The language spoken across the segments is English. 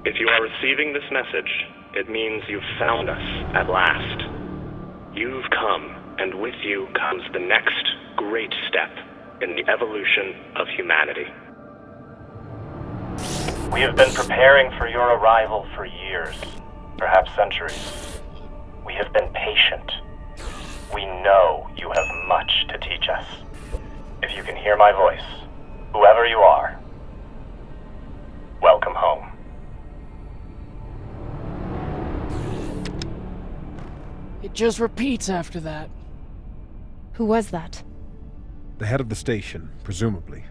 If you are receiving this message, it means you've found us at last. You've come, and with you comes the next great step in the evolution of humanity. We have been preparing for your arrival for years, perhaps centuries. We have been patient. We know you have much to teach us. If you can hear my voice, whoever you are, welcome home. It just repeats after that. Who was that? The head of the station, presumably.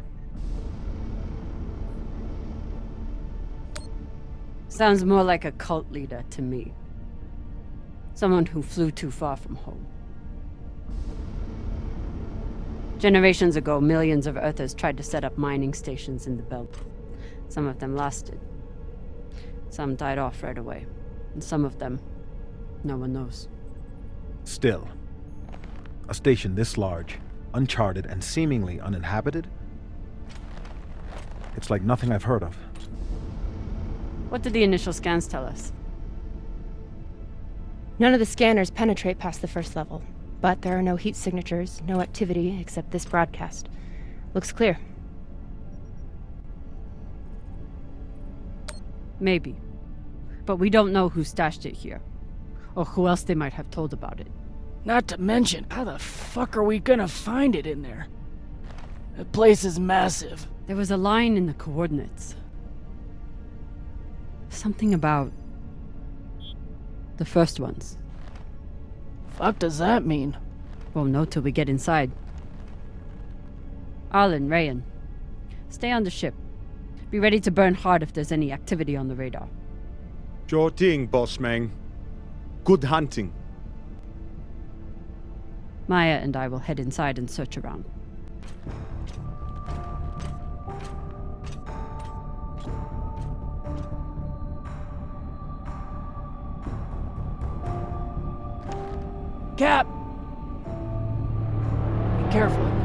Sounds more like a cult leader to me. Someone who flew too far from home. Generations ago, millions of Earthers tried to set up mining stations in the belt. Some of them lasted. Some died off right away. And some of them, no one knows. Still, a station this large, uncharted, and seemingly uninhabited? It's like nothing I've heard of. What did the initial scans tell us? None of the scanners penetrate past the first level, but there are no heat signatures, no activity except this broadcast. Looks clear. Maybe. But we don't know who stashed it here. Or who else they might have told about it. Not to mention, how the fuck are we gonna find it in there? The place is massive. There was a line in the coordinates. Something about the first ones. Fuck does that mean? Won't know till we get inside. Arlen, Rayan, stay on the ship. Be ready to burn hard if there's any activity on the radar. Sure thing, boss man. Good hunting. Maya and I will head inside and search around. Cap! Be careful in there.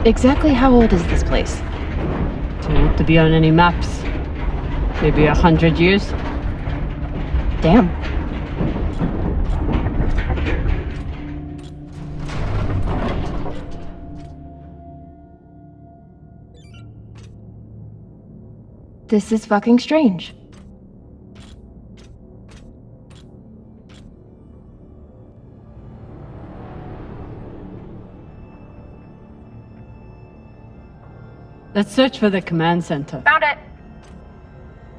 Exactly how old is this place? Too old to be on any maps. Maybe 100 years? Damn. This is fucking strange. Let's search for the command center. Found it!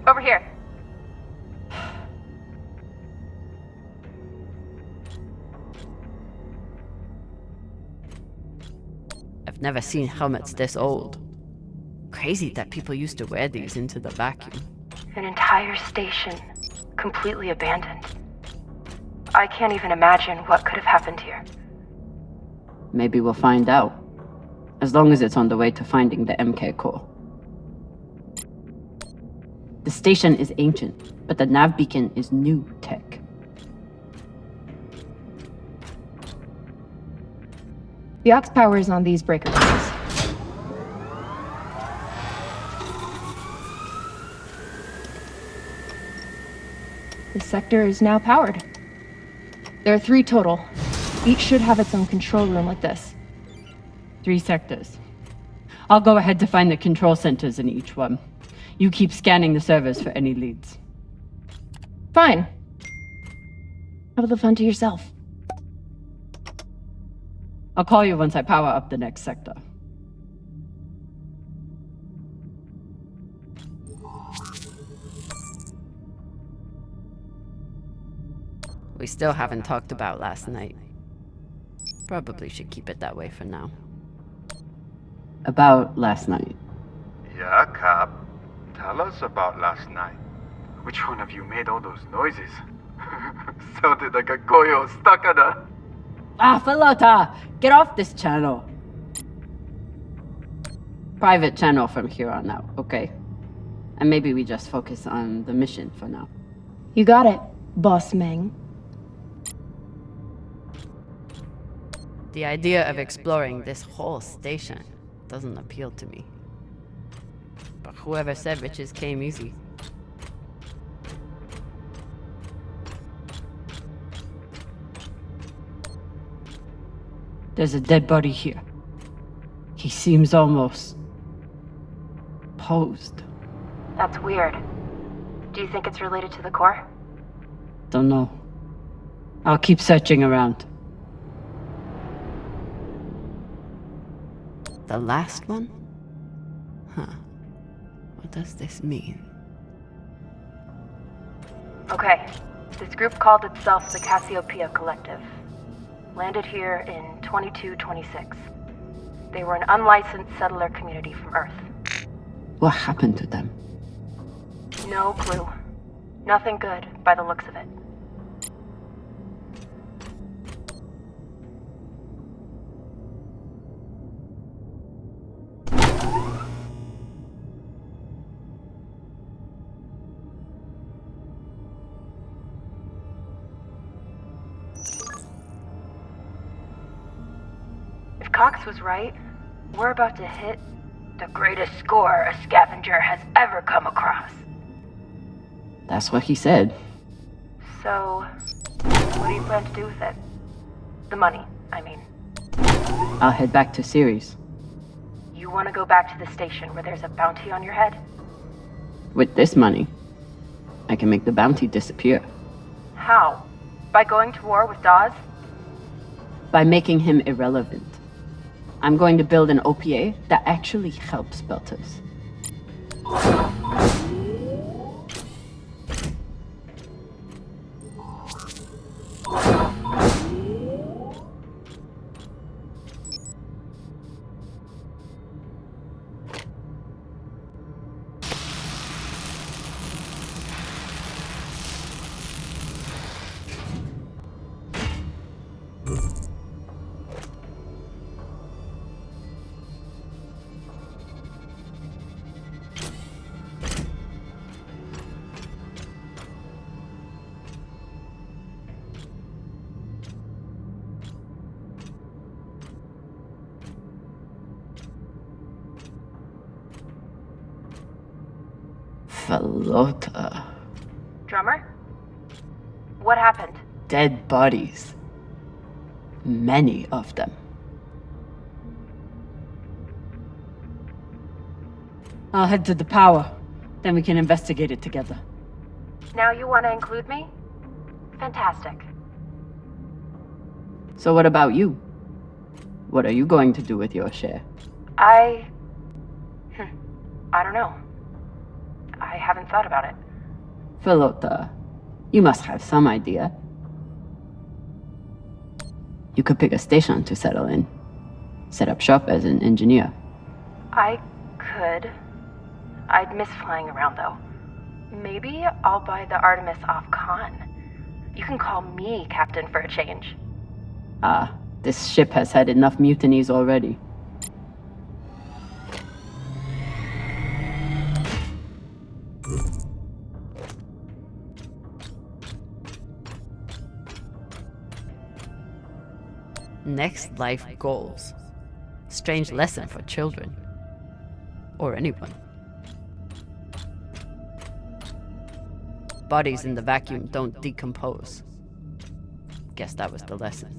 Over here. I've never seen helmets this old. Crazy that people used to wear these into the vacuum. An entire station, completely abandoned. I can't even imagine what could have happened here. Maybe we'll find out. As long as it's on the way to finding the MK core. The station is ancient, but the nav beacon is new tech. The aux power is on these breaker cables. This sector is now powered. There are 3 total. Each should have its own control room like this. 3 sectors. I'll go ahead to find the control centers in each one. You keep scanning the servers for any leads. Fine. Have the fun to yourself. I'll call you once I power up the next sector. We still haven't talked about last night. Probably should keep it that way for now. About last night. Yeah, Cap. Tell us about last night. Which one of you made all those noises? Sounded like a koyo stuck on a... Ah, Filota! Get off this channel! Private channel from here on out, okay? And maybe we just focus on the mission for now. You got it, Boss Meng. The idea of exploring this whole station doesn't appeal to me. But whoever said riches came easy. There's a dead body here. He seems almost... posed. That's weird. Do you think it's related to the core? Don't know. I'll keep searching around. The last one? Huh. What does this mean? Okay. This group called itself the Cassiopeia Collective. Landed here in 2226. They were an unlicensed settler community from Earth. What happened to them? No clue. Nothing good, by the looks of it. Cox was right. We're about to hit the greatest score a scavenger has ever come across. That's what he said. So, what do you plan to do with it? The money, I mean. I'll head back to Series. You want to go back to the station where there's a bounty on your head? With this money, I can make the bounty disappear. How? By going to war with Dawes? By making him irrelevant. I'm going to build an OPA that actually helps Belters. Filota. Drummer? What happened? Dead bodies. Many of them. I'll head to the power. Then we can investigate it together. Now you want to include me? Fantastic. So what about you? What are you going to do with your share? I don't know. I haven't thought about it. Filota, you must have some idea. You could pick a station to settle in. Set up shop as an engineer. I could. I'd miss flying around, though. Maybe I'll buy the Artemis off Khan. You can call me captain for a change. Ah, this ship has had enough mutinies already. Next life goals. Strange lesson for children. Or anyone. Bodies in the vacuum don't decompose. Guess that was the lesson.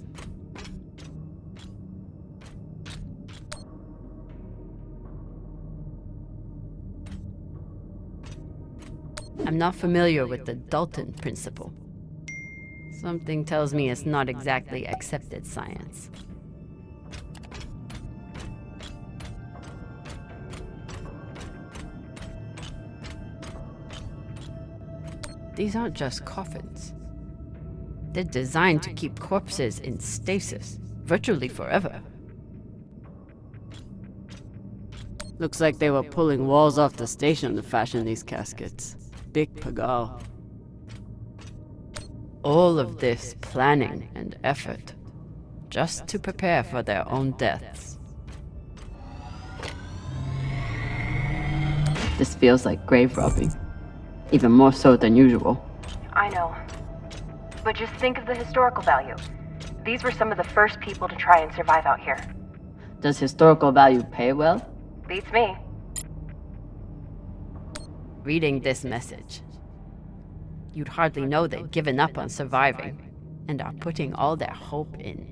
I'm not familiar with the Dalton principle. Something tells me it's not exactly accepted science. These aren't just coffins. They're designed to keep corpses in stasis, virtually forever. Looks like they were pulling walls off the station to fashion these caskets. Big pagal. All of this planning and effort, just to prepare for their own deaths. This feels like grave robbing. Even more so than usual. I know. But just think of the historical value. These were some of the first people to try and survive out here. Does historical value pay well? Beats me. Reading this message, you'd hardly know they've given up on surviving and are putting all their hope in.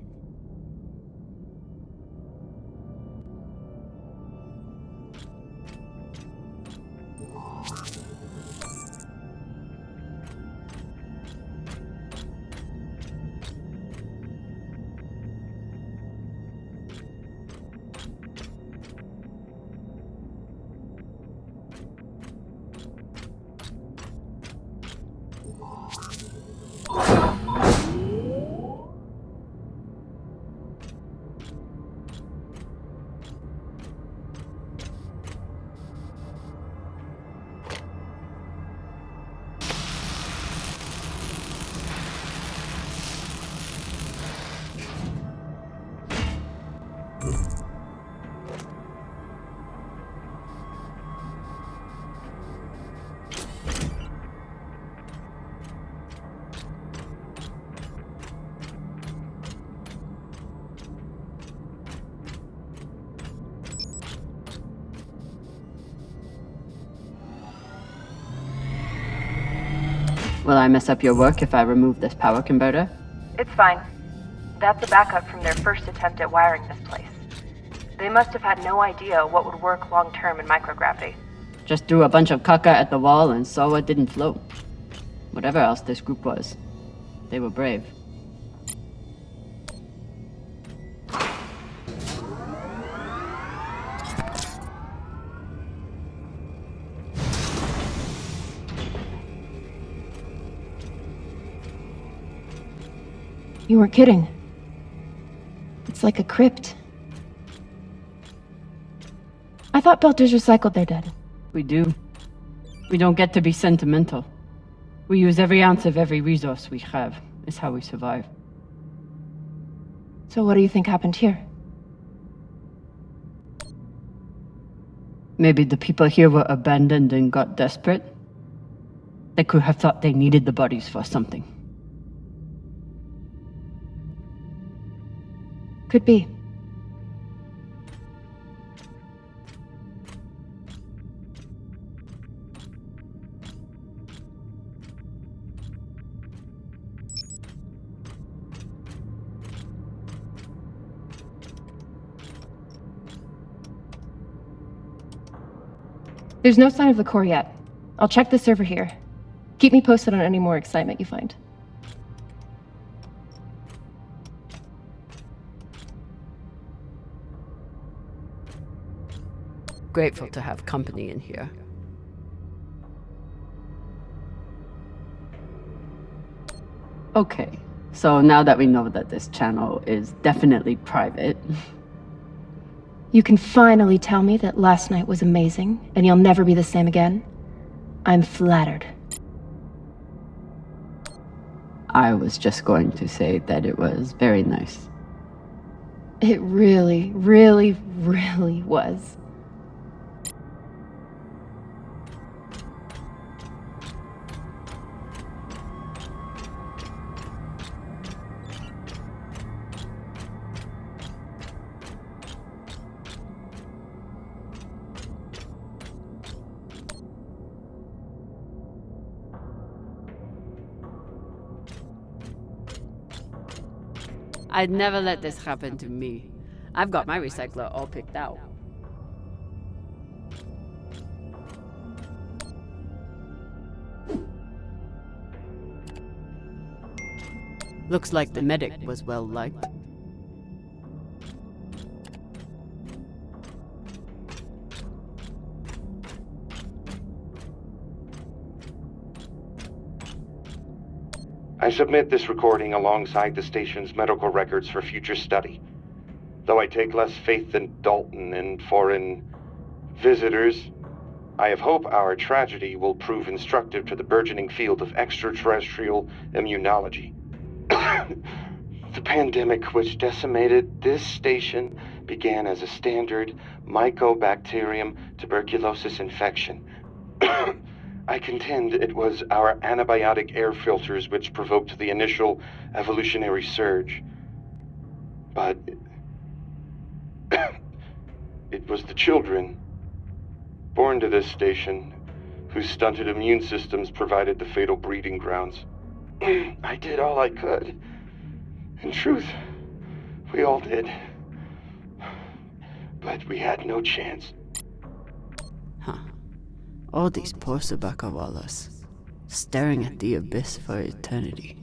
Will I mess up your work if I remove this power converter? It's fine. That's a backup from their first attempt at wiring this place. They must have had no idea what would work long-term in microgravity. Just threw a bunch of caca at the wall and saw it didn't float. Whatever else this group was, they were brave. You weren't kidding. It's like a crypt. I thought Belters recycled their dead. We do. We don't get to be sentimental. We use every ounce of every resource we have. It's how we survive. So what do you think happened here? Maybe the people here were abandoned and got desperate. They could have thought they needed the bodies for something. Could be. There's no sign of the core yet. I'll check the server here. Keep me posted on any more excitement you find. Grateful to have company in here. Okay, so now that we know that this channel is definitely private, You can finally tell me that last night was amazing, and you'll never be the same again? I'm flattered. I was just going to say that it was very nice. It really, really, really was. I'd never let this happen to me. I've got my recycler all picked out. Looks like the medic was well liked. I submit this recording alongside the station's medical records for future study. Though I take less faith than Dalton in foreign visitors, I have hope our tragedy will prove instructive to the burgeoning field of extraterrestrial immunology. The pandemic which decimated this station began as a standard Mycobacterium tuberculosis infection. I contend it was our antibiotic air filters which provoked the initial evolutionary surge. But it was the children born to this station whose stunted immune systems provided the fatal breeding grounds. I did all I could. In truth, we all did. But we had no chance. Huh. All these poor Sabakawalas, staring at the abyss for eternity.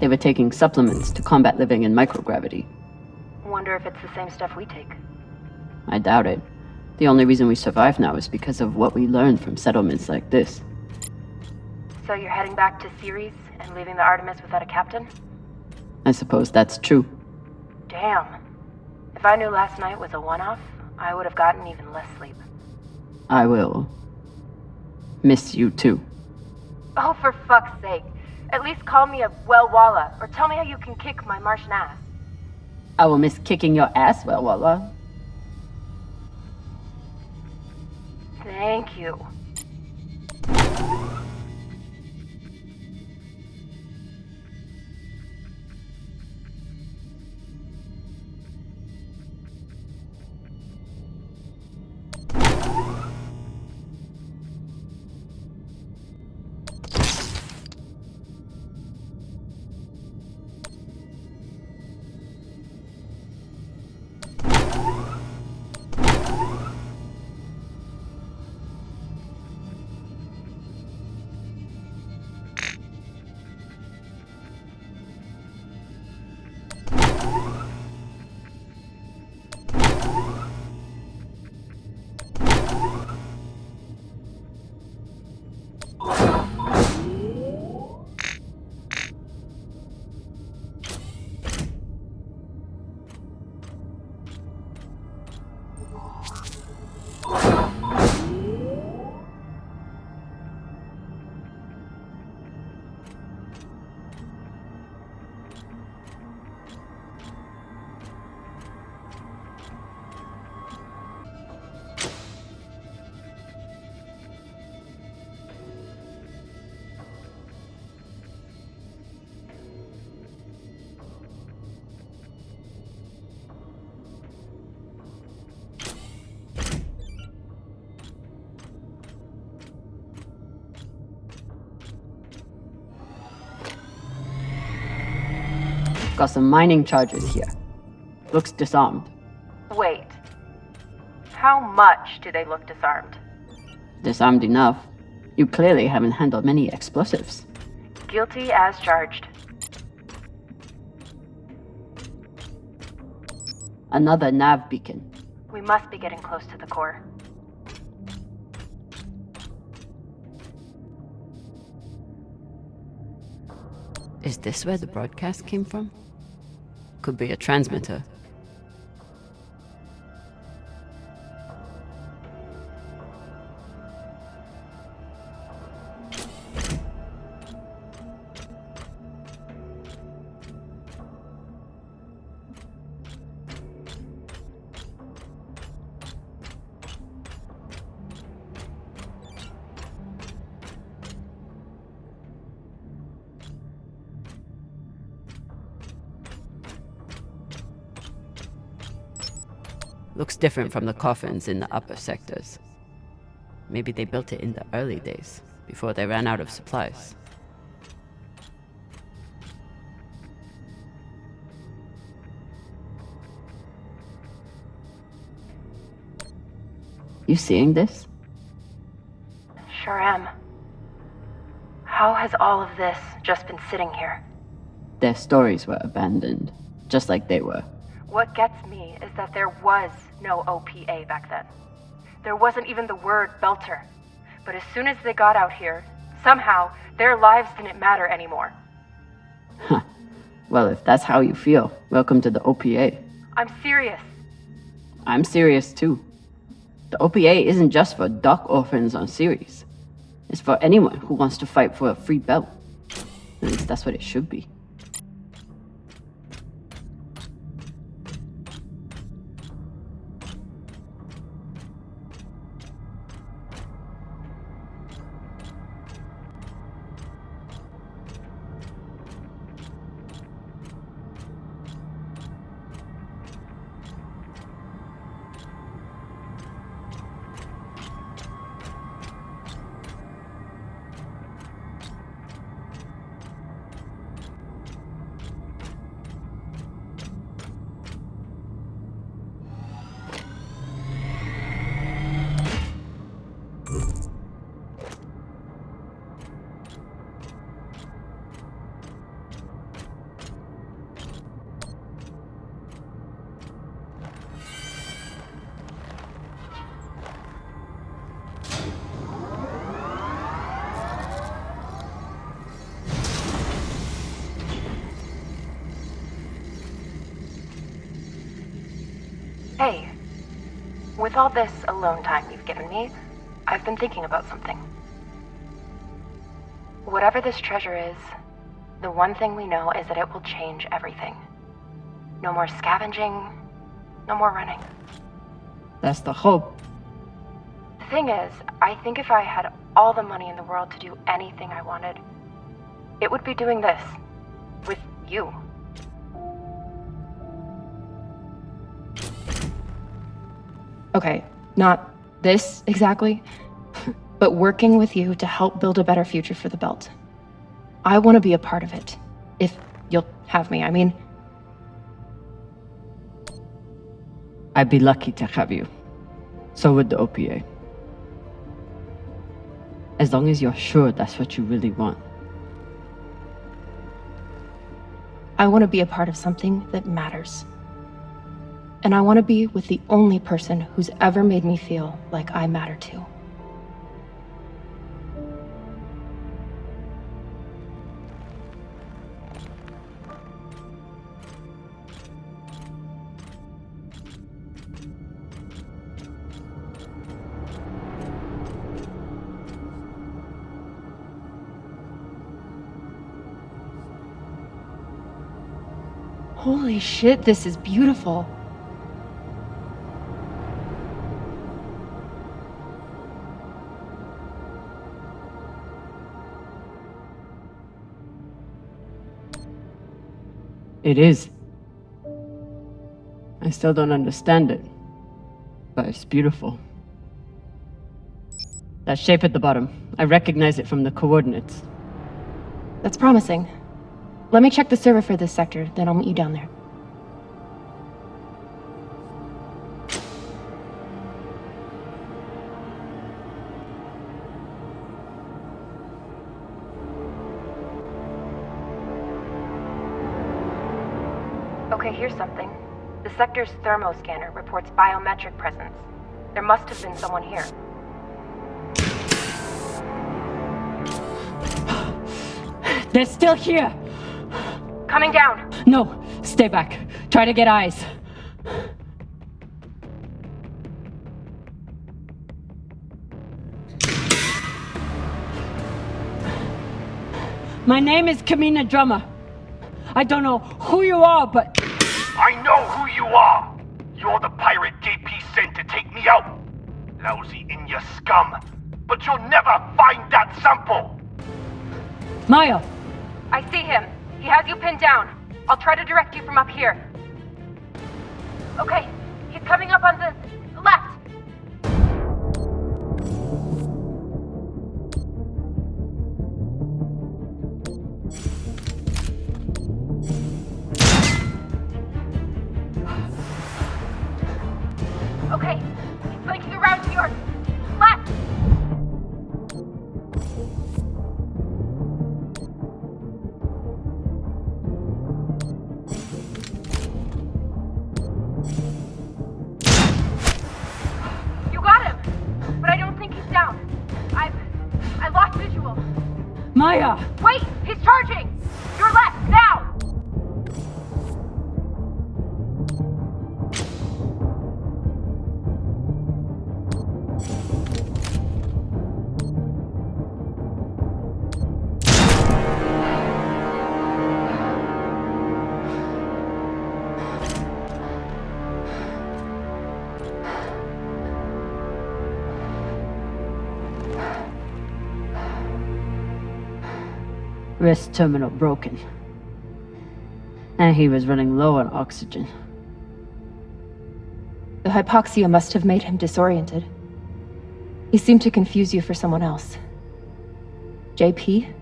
They were taking supplements to combat living in microgravity. Wonder if it's the same stuff we take. I doubt it. The only reason we survive now is because of what we learned from settlements like this. So you're heading back to Ceres and leaving the Artemis without a captain? I suppose that's true. Damn. If I knew last night was a one-off, I would have gotten even less sleep. I will miss you too. Oh, for fuck's sake. At least call me a well-walla, or tell me how you can kick my Martian ass. I will miss kicking your ass, well, Walla. Thank you. Got some mining charges here. Looks disarmed. Wait. How much do they look disarmed? Disarmed enough. You clearly haven't handled many explosives. Guilty as charged. Another nav beacon. We must be getting close to the core. Is this where the broadcast came from? Could be a transmitter. Looks different from the coffins in the upper sectors. Maybe they built it in the early days, before they ran out of supplies. You seeing this? Sure am. How has all of this just been sitting here? Their stories were abandoned, just like they were. What gets me is that there was no OPA back then. there wasn't even the word belter. But as soon as they got out here, somehow, their lives didn't matter anymore. Huh. Well, if that's how you feel, welcome to the OPA. I'm serious. I'm serious too. The OPA isn't just for duck orphans on Series. It's for anyone who wants to fight for a free belt. At least that's what it should be. Hey, with all this alone time you've given me, I've been thinking about something. Whatever this treasure is, the one thing we know is that it will change everything. No more scavenging, no more running. That's the hope. The thing is, I think if I had all the money in the world to do anything I wanted, it would be doing this. With you. Okay, not this exactly, but working with you to help build a better future for the belt. I want to be a part of it. If you'll have me, I mean. I'd be lucky to have you. So would the OPA. As long as you're sure that's what you really want. I want to be a part of something that matters. And I want to be with the only person who's ever made me feel like I matter too. Holy shit, this is beautiful. It is. I still don't understand it, but it's beautiful. That shape at the bottom, I recognize it from the coordinates. That's promising. Let me check the server for this sector, then I'll meet you down there. Okay, here's something. The sector's thermoscanner reports biometric presence. There must have been someone here. They're still here! Coming down! No, stay back. Try to get eyes. My name is Kamina Drummer. I don't know who you are, but... I know who you are! You're the pirate JP sent to take me out! Lousy in your scum! But you'll never find that sample! Maya! I see him. He has you pinned down. I'll try to direct you from up here. Okay, he's coming up on the left. Okay, he's flanking around to your left. You got him! Maya! Wait! He's charging! Your left, now! Wrist terminal broken. And he was running low on oxygen. The hypoxia must have made him disoriented. He seemed to confuse you for someone else. JP?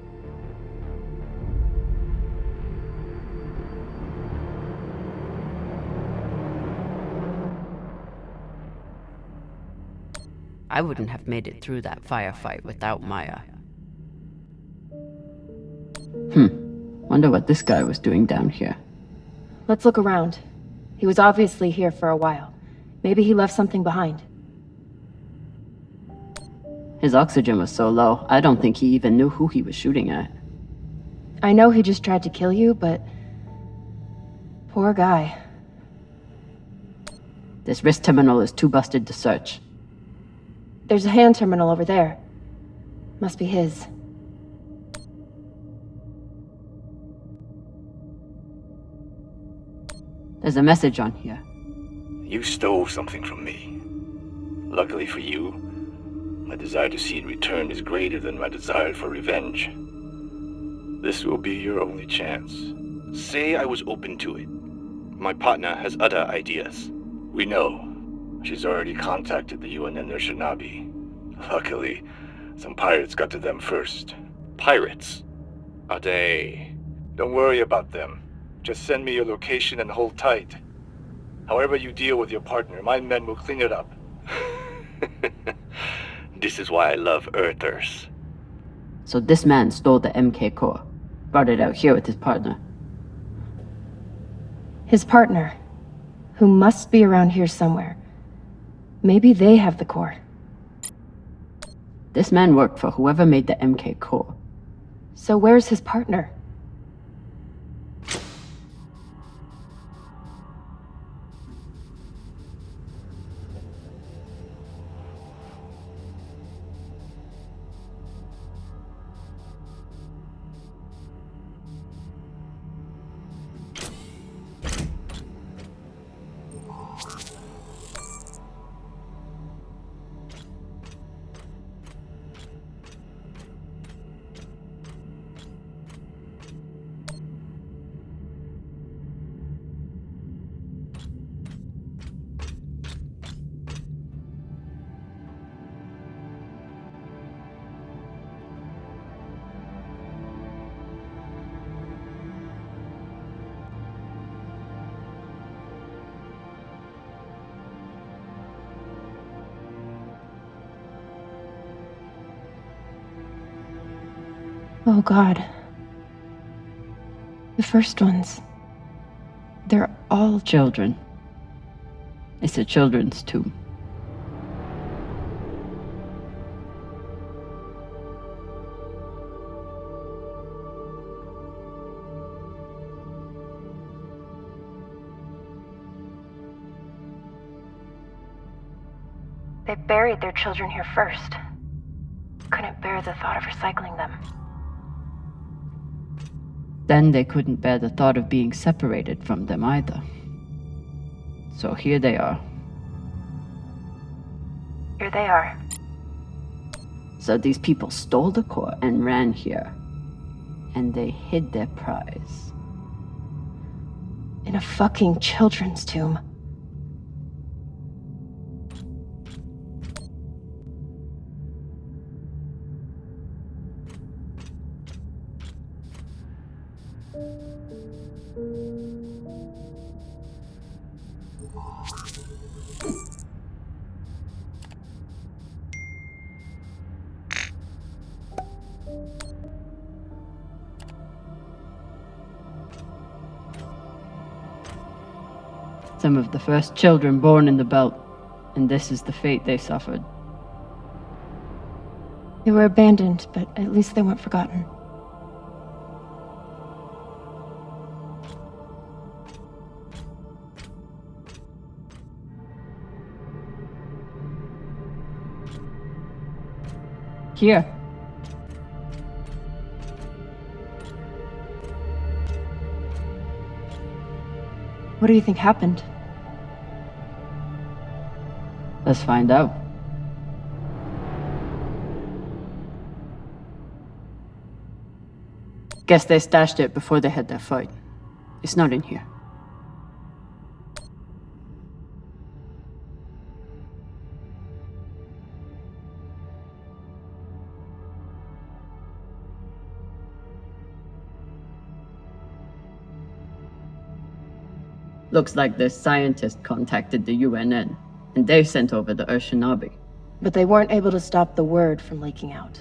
I wouldn't have made it through that firefight without Maya. Wonder what this guy was doing down here. Let's look around. He was obviously here for a while. Maybe he left something behind. His oxygen was so low, I don't think he even knew who he was shooting at. I know he just tried to kill you, but... poor guy. This wrist terminal is too busted to search. There's a hand terminal over there. Must be his. There's a message on here. You stole something from me. Luckily for you, my desire to see it returned is greater than my desire for revenge. This will be your only chance. Say I was open to it. My partner has other ideas. We know. She's already contacted the UN and their shinabi. Luckily, some pirates got to them first. Pirates? Are they? Don't worry about them. Just send me your location and hold tight. However you deal with your partner, my men will clean it up. This is why I love Earthers. So this man stole the MK core, brought it out here with his partner. His partner, who must be around here somewhere. Maybe they have the core. This man worked for whoever made the MK core. So where's his partner? Oh God. The first ones. They're all children. It's a children's tomb. They buried their children here first. Couldn't bear the thought of recycling them. Then they couldn't bear the thought of being separated from them either. So here they are. Here they are. So these people stole the core and ran here. And they hid their prize. In a fucking children's tomb. Some of the first children born in the belt, and this is the fate they suffered. They were abandoned, but at least they weren't forgotten. Here. What do you think happened? Let's find out. Guess they stashed it before they had their fight. It's not in here. Looks like the scientist contacted the UNN, and they sent over the Urshinabi. But they weren't able to stop the word from leaking out.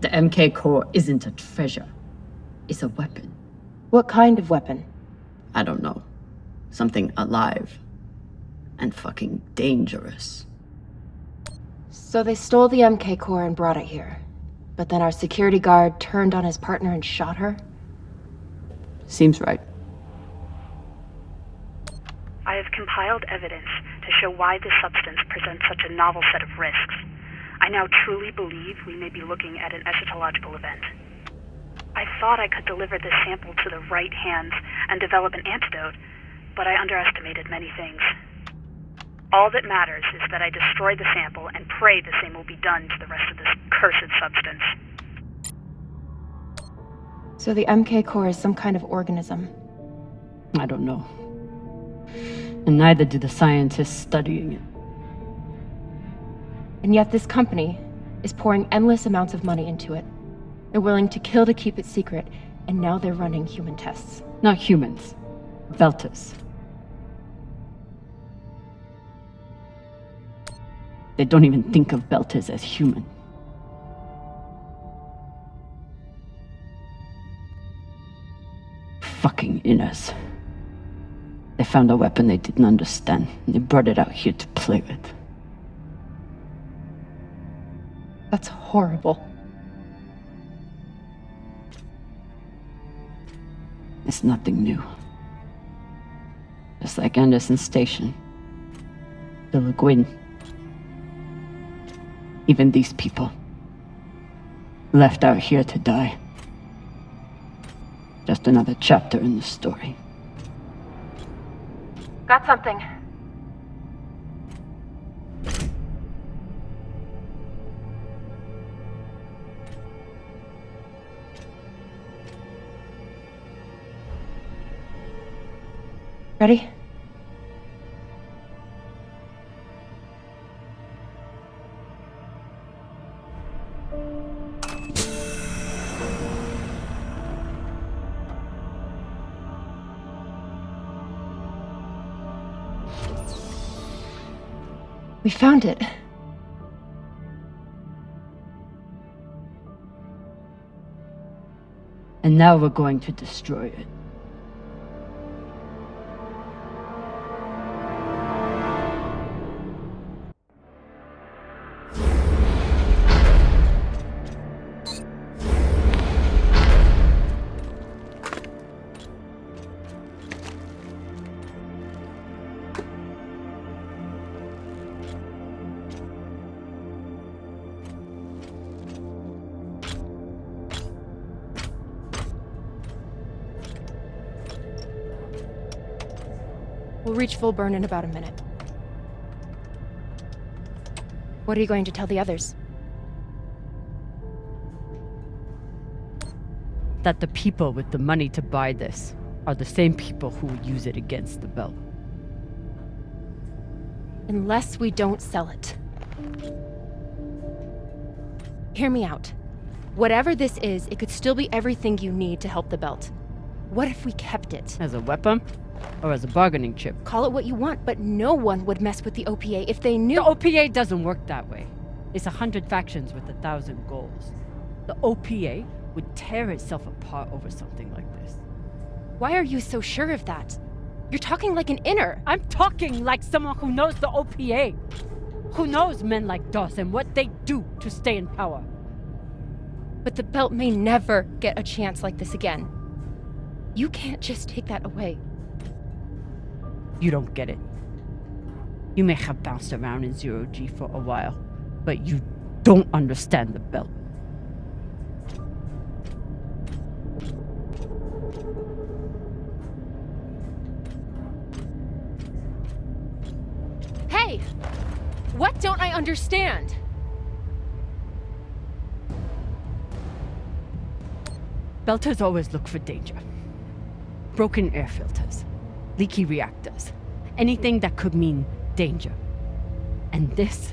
The MK core isn't a treasure. It's a weapon. What kind of weapon? I don't know. Something alive. And fucking dangerous. So they stole the MK core and brought it here. But then our security guard turned on his partner and shot her? Seems right. I have compiled evidence to show why this substance presents such a novel set of risks. I now truly believe we may be looking at an eschatological event. I thought I could deliver this sample to the right hands and develop an antidote, but I underestimated many things. All that matters is that I destroy the sample and pray the same will be done to the rest of this cursed substance. So the MK core is some kind of organism? I don't know. And neither do the scientists studying it. And yet this company is pouring endless amounts of money into it. They're willing to kill to keep it secret, and now they're running human tests. Not humans. Veltas. They don't even think of Veltas as human. Fucking inners. They found a weapon they didn't understand, and they brought it out here to play with. That's horrible. It's nothing new. Just like Anderson Station. The Le Guin. Even these people. Left out here to die. Just another chapter in the story. Got something. Ready? We found it. And now we're going to destroy it. We'll reach full burn in about a minute. What are you going to tell the others? That the people with the money to buy this are the same people who will use it against the belt. Unless we don't sell it. Hear me out. Whatever this is, it could still be everything you need to help the belt. What if we kept it? As a weapon? Or as a bargaining chip? Call it what you want, but no one would mess with the OPA if they knew— The OPA doesn't work that way. It's 100 factions with 1,000 goals. The OPA would tear itself apart over something like this. Why are you so sure of that? You're talking like an inner. I'm talking like someone who knows the OPA. Who knows men like Doss and what they do to stay in power. But the belt may never get a chance like this again. You can't just take that away. You don't get it. You may have bounced around in zero G for a while, but you don't understand the belt. Hey! What don't I understand? Belters always look for danger. Broken air filters, leaky reactors, anything that could mean danger. And this...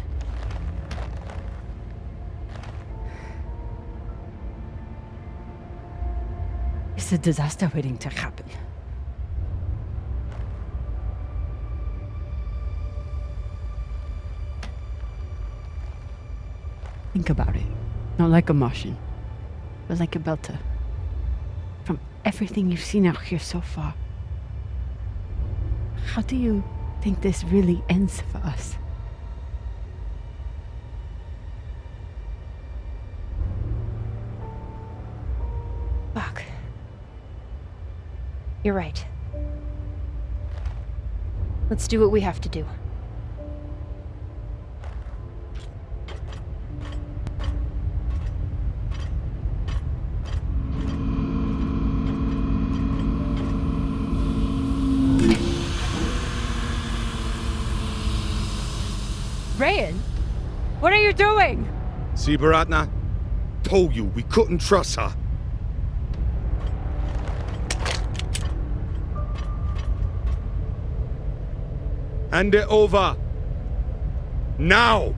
is a disaster waiting to happen. Think about it. Not like a Martian, but like a Belter. From everything you've seen out here so far, how do you think this really ends for us? Fuck. You're right. Let's do what we have to do. Rayan, what are you doing? See, Baratna? Told you we couldn't trust her. Hand it over. Now!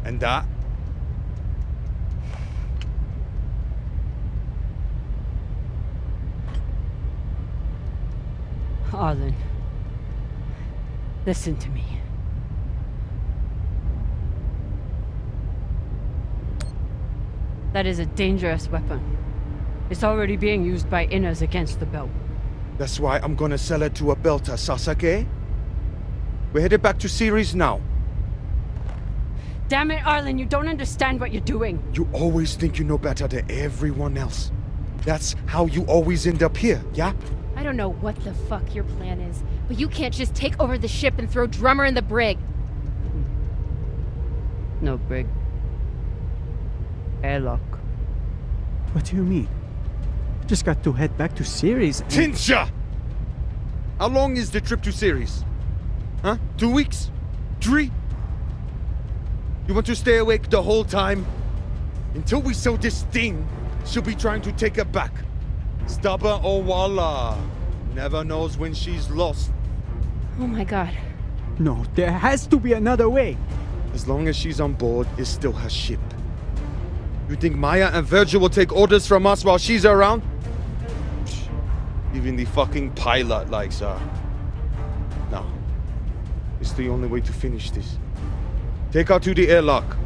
And that? Arlen, listen to me. That is a dangerous weapon. It's already being used by inners against the belt. That's why I'm gonna sell it to a belter, Sasake. We're headed back to Series now. Damn it, Arlen, you don't understand what you're doing. You always think you know better than everyone else. That's how you always end up here, yeah? I don't know what the fuck your plan is, but you can't just take over the ship and throw Drummer in the brig. No brig. Airlock. What do you mean? Just got to head back to Series and... Tinsha! How long is the trip to Series? Huh? 2 weeks? 3? You want to stay awake the whole time? Until we sell this thing, she'll be trying to take it back. Stubborn Owala. Never knows when she's lost. Oh my god. No, there has to be another way. As long as she's on board, it's still her ship. You think Maya and Virgil will take orders from us while she's around? Even the fucking pilot likes her. No. It's the only way to finish this. Take her to the airlock.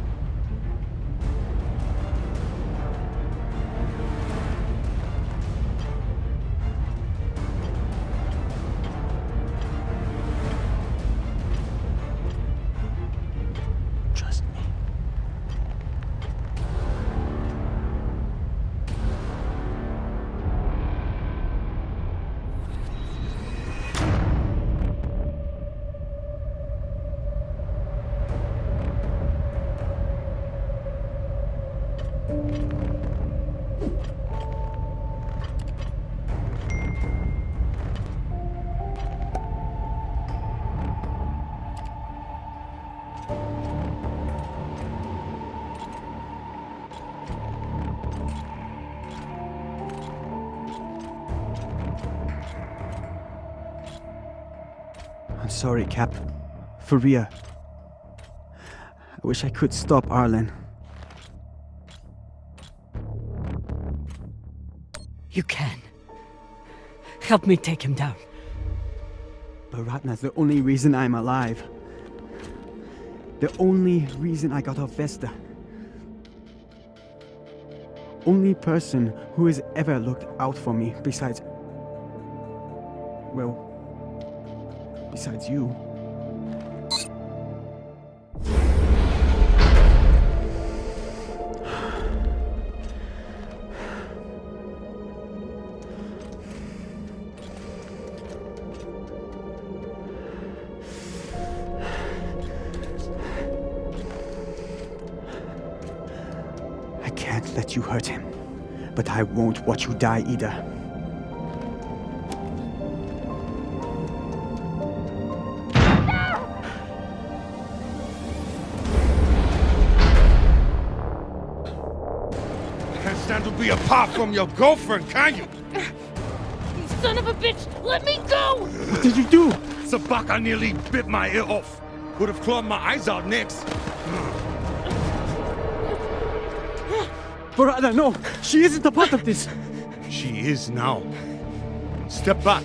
Trust me. I'm sorry, Cap. For real. I wish I could stop Arlen. You can. Help me take him down. Baratna's the only reason I'm alive. The only reason I got off Vesta. Only person who has ever looked out for me besides... well, besides you. I can't let you hurt him, but I won't watch you die either. Can't stand to be apart from your girlfriend, can you? You son of a bitch! Let me go! What did you do? Sabaka nearly bit my ear off. Would have clawed my eyes out next. Baratna, no! She isn't a part of this! She is now. Step back.